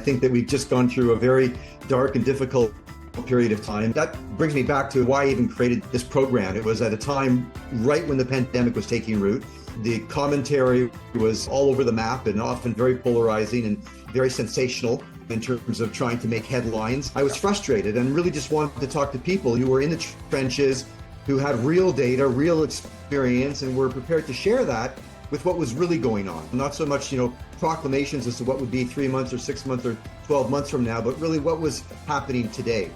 think that we've just gone through a very dark and difficult period of time. That brings me back to why I even created this program. It was at a time right when the pandemic was taking root. The commentary was all over the map and often very polarizing and very sensational in terms of trying to make headlines. I was frustrated and really just wanted to talk to people who were in the trenches, who had real data, real experience, and were prepared to share that with what was really going on. Not so much, proclamations as to what would be 3 months or 6 months or 12 months from now, but really what was happening today.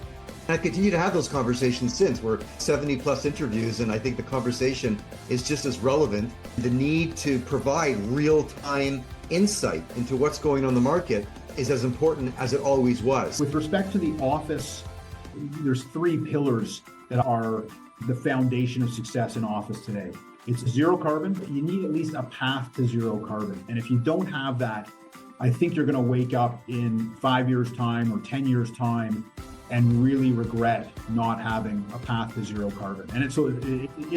And I continue to have those conversations since. We're 70 plus interviews, and I think the conversation is just as relevant. The need to provide real-time insight into what's going on in the market is as important as it always was. With respect to the office, there's 3 pillars that are the foundation of success in office today. It's zero carbon. You need at least a path to zero carbon. And if you don't have that, I think you're going to wake up in 5 years' time or 10 years' time and really regret not having a path to zero carbon. And it's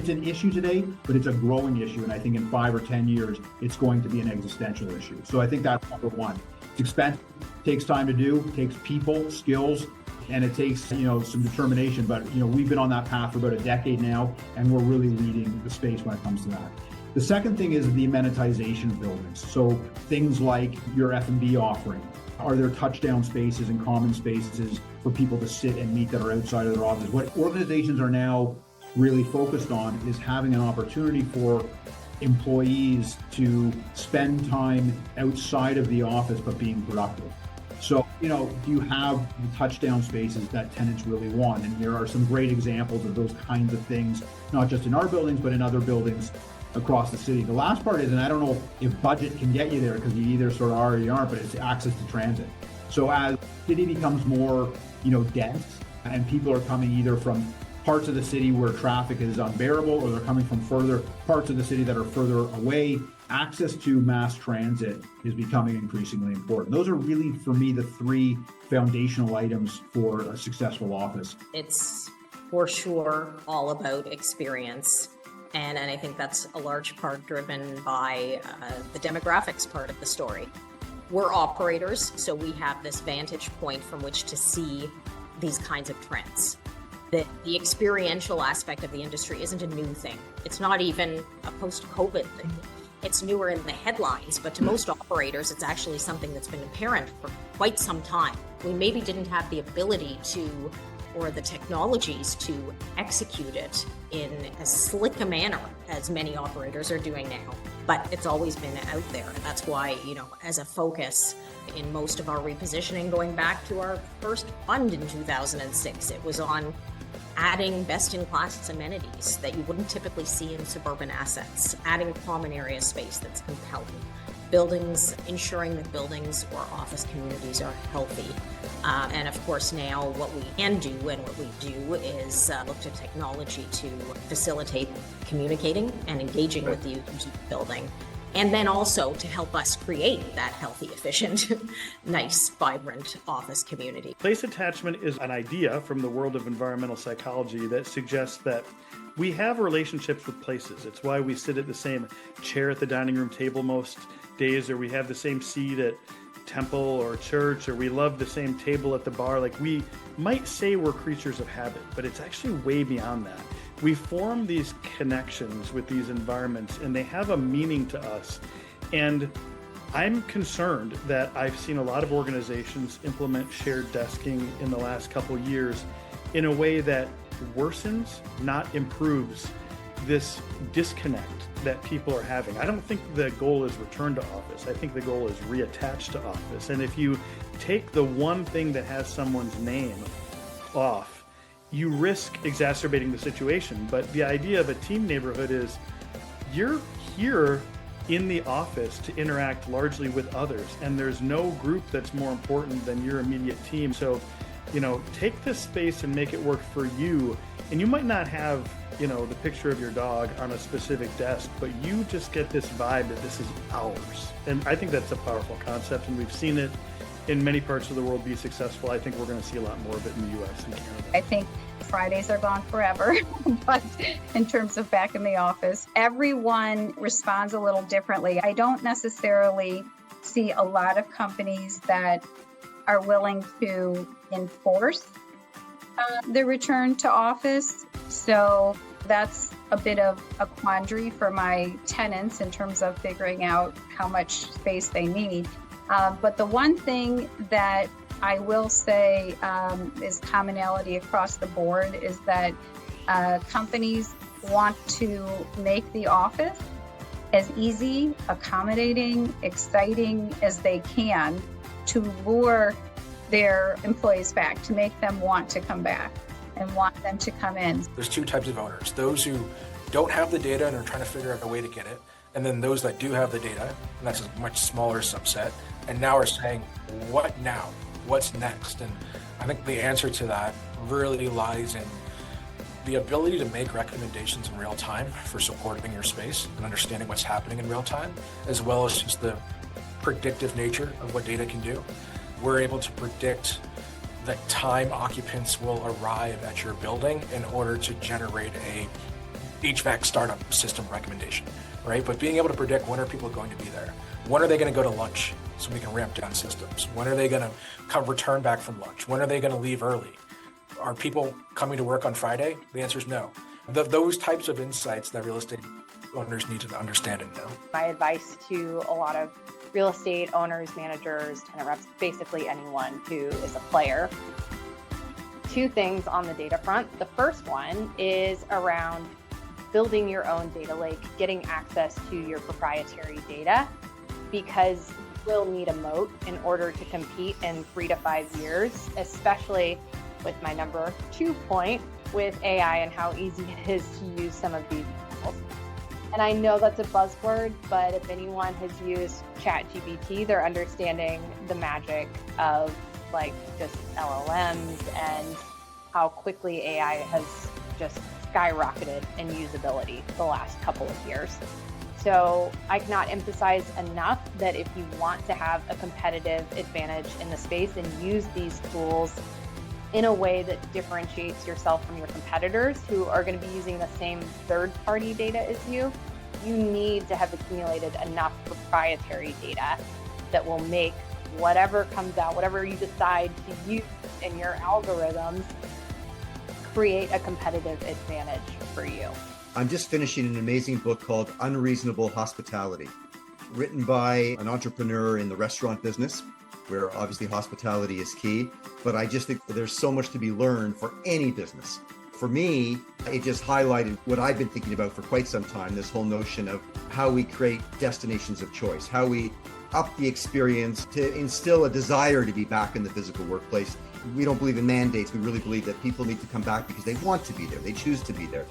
an issue today, but it's a growing issue. And I think in 5 or 10 years, it's going to be an existential issue. So I think that's number one. It's expensive, takes time to do, takes people, skills, and it takes, some determination. But, we've been on that path for about a decade now, and we're really leading the space when it comes to that. The second thing is the amenitization of buildings. So things like your F&B offering. Are there touchdown spaces and common spaces for people to sit and meet that are outside of their office? What organizations are now really focused on is having an opportunity for employees to spend time outside of the office but being productive. So, do you have the touchdown spaces that tenants really want? And there are some great examples of those kinds of things, not just in our buildings, but in other buildings across the city. The last part is, and I don't know if budget can get you there because you either sort of are or you aren't, but it's access to transit. So as the city becomes more, dense and people are coming either from parts of the city where traffic is unbearable or they're coming from further parts of the city that are further away, access to mass transit is becoming increasingly important. Those are really, for me, the 3 foundational items for a successful office. It's for sure all about experience. And I think that's a large part driven by the demographics part of the story. We're operators, so we have this vantage point from which to see these kinds of trends. The experiential aspect of the industry isn't a new thing. It's not even a post-COVID thing. It's newer in the headlines, but to most operators, it's actually something that's been apparent for quite some time. We maybe didn't have the ability to, or the technologies to execute it in as slick a manner as many operators are doing now. But it's always been out there. And that's why, as a focus in most of our repositioning, going back to our first fund in 2006, it was on adding best-in-class amenities that you wouldn't typically see in suburban assets, adding common area space that's compelling, buildings, ensuring that buildings or office communities are healthy. And of course now what we can do and what we do is look to technology to facilitate communicating and engaging with the users of the building. And then also to help us create that healthy, efficient, nice, vibrant office community. Place attachment is an idea from the world of environmental psychology that suggests that we have relationships with places. It's why we sit at the same chair at the dining room table most days, or we have the same seat at temple or church, or we love the same table at the bar. Like, we might say we're creatures of habit, but it's actually way beyond that. We form these connections with these environments and they have a meaning to us. And I'm concerned that I've seen a lot of organizations implement shared desking in the last couple of years in a way that worsens, not improves, this disconnect that people are having. I don't think the goal is return to office. I think the goal is reattach to office. And if you take the one thing that has someone's name off, you risk exacerbating the situation. But the idea of a team neighborhood is you're here in the office to interact largely with others, and there's no group that's more important than your immediate team. So, take this space and make it work for you. And you might not have, the picture of your dog on a specific desk, but you just get this vibe that this is ours. And I think that's a powerful concept, and we've seen it in many parts of the world be successful. I think we're going to see a lot more of it in the US and Canada. I think Fridays are gone forever, but in terms of back in the office, everyone responds a little differently. I don't necessarily see a lot of companies that are willing to enforce the return to office. So that's a bit of a quandary for my tenants in terms of figuring out how much space they need. But the one thing that I will say is commonality across the board is that companies want to make the office as easy, accommodating, exciting as they can to lure their employees back, to make them want to come back and want them to come in. There's two types of owners: those who don't have the data and are trying to figure out a way to get it, and then those that do have the data, and that's a much smaller subset, and now are saying, what now? What's next? And I think the answer to that really lies in the ability to make recommendations in real time for supporting your space and understanding what's happening in real time, as well as just the predictive nature of what data can do. We're able to predict the time occupants will arrive at your building in order to generate a HVAC startup system recommendation, right? But being able to predict when are people going to be there? When are they going to go to lunch so we can ramp down systems? When are they going to return back from lunch? When are they going to leave early? Are people coming to work on Friday? The answer is no. Those types of insights that real estate owners need to understand and know. My advice to a lot of real estate owners, managers, tenant reps, basically anyone who is a player. Two things on the data front. The first one is around building your own data lake, getting access to your proprietary data, because you will need a moat in order to compete in 3 to 5 years, especially with my number 2 point with AI and how easy it is to use some of these tools. And I know that's a buzzword, but if anyone has used ChatGPT, they're understanding the magic of like just LLMs and how quickly AI has just skyrocketed in usability the last couple of years. So I cannot emphasize enough that if you want to have a competitive advantage in the space and use these tools in a way that differentiates yourself from your competitors who are going to be using the same third-party data as you need to have accumulated enough proprietary data that will make whatever comes out, whatever you decide to use in your algorithms, create a competitive advantage for you. I'm just finishing an amazing book called Unreasonable Hospitality, written by an entrepreneur in the restaurant business, where obviously hospitality is key. But I just think that there's so much to be learned for any business. For me, it just highlighted what I've been thinking about for quite some time, this whole notion of how we create destinations of choice, how we up the experience to instill a desire to be back in the physical workplace. We don't believe in mandates. We really believe that people need to come back because they want to be there. They choose to be there.